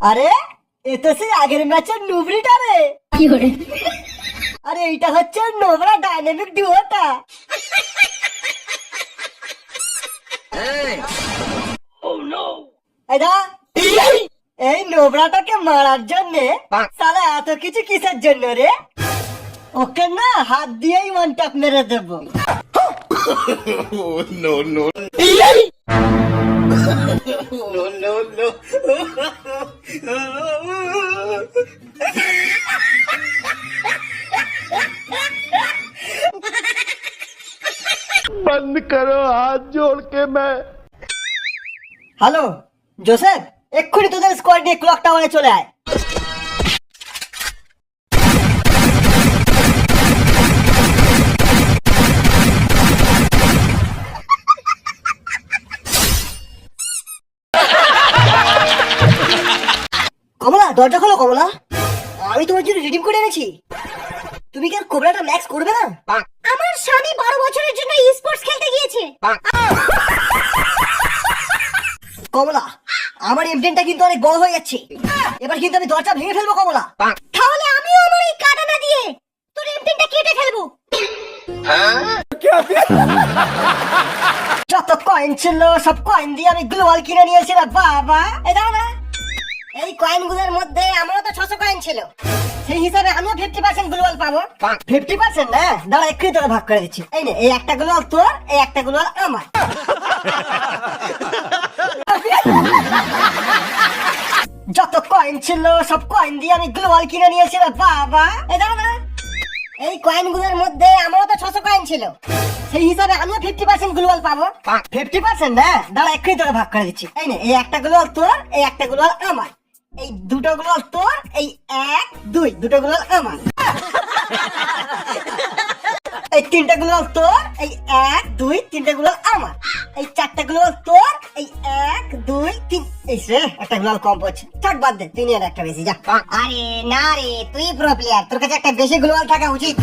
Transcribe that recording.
আরে এ তো সেই আগের ম্যাচের নুবরিটা রে। আরে এইটা হচ্ছে নোবরা ডাইনামিক ডুয়োটা। এই নোবরাটাকে মারার জন্য সালা এত কিছু কিসের জন্য রে? ওকে না হাত দিয়েই ওয়ান ট্যাপ মেরে দেবো। no, no. no, no. बंद करो हाथ जोड़ के मैं। হ্যালো জোসেফ, এক্ষুনি তোদের স্কোয়াড নিয়ে ক্লক টাওয়ারে চলে আয়। কমলা দরজা খোলো কমলা, আমি তোমার জন্য রিডিম করে এনেছি। তুমি কি আর কোবরাটা ম্যাক্স করবে না? আমার স্বামী 12 বছরের জন্য স্পোর্টস খেলতে গিয়েছে। কমলা আমার এমটেনটা কিন্তু অনেক বড় হয়ে যাচ্ছে, এবার কিন্তু আমি দরজা ভেঙে ফেলবো কমলা। তাহলে আমিও আমার এই কাটানা দিয়ে তোর এমটিনটা কেটে ফেলবো। যত কয়েন ছিল সব কয়েন দিয়ে আমি গ্লোয়াল কিনে নিয়েছিলাম বাবা। এই দাও না, এই কয়েনগুলোর মধ্যে আমারও তো 600 কয়েন ছিল, সেই হিসাবে আমিও 50% গ্লোয়াল পাবো। 50% না, দাঁড়া এক্ষুনি তোকে ভাগ করে দিচ্ছি। এই নে, এই একটা গ্লোয়াল তোর, এই একটা গ্লোয়াল আমার। যত কয়েন ছিল সব কয়েন দিয়ে আমি গ্লোয়াল কিনে নিয়েছিলাম বাবা। এই দাও না, এই কয়েনগুলোর মধ্যে আমারও তো 600 কয়েন ছিল, সেই হিসাবে আমিও 50% গ্লোয়াল পাবো। 50% না, দাঁড়া এক্ষুনি তোকে ভাগ করে দিচ্ছি। এই নে, এই একটা গ্লোয়াল তোর, এই একটা গ্লোয়াল আমার। এই দুটো গ্লোয়াল তোর, এই 1 2 দুটো গ্লোয়াল আমার। এই তিনটা গ্লোয়াল তোর, এই 1 2 তিনটা গ্লোয়াল আমার। এই চারটা গ্লোয়াল তোর, এই 1 2 3। এই সে একটা গ্লোয়াল কম পড়ছে, থাক বাদ দে, তুই নিয়ে নে একটা বেশি যা। আরে না রে, তুই প্রো প্লেয়ার, তোর কাছে একটা বেশি গ্লোয়াল থাকা উচিত।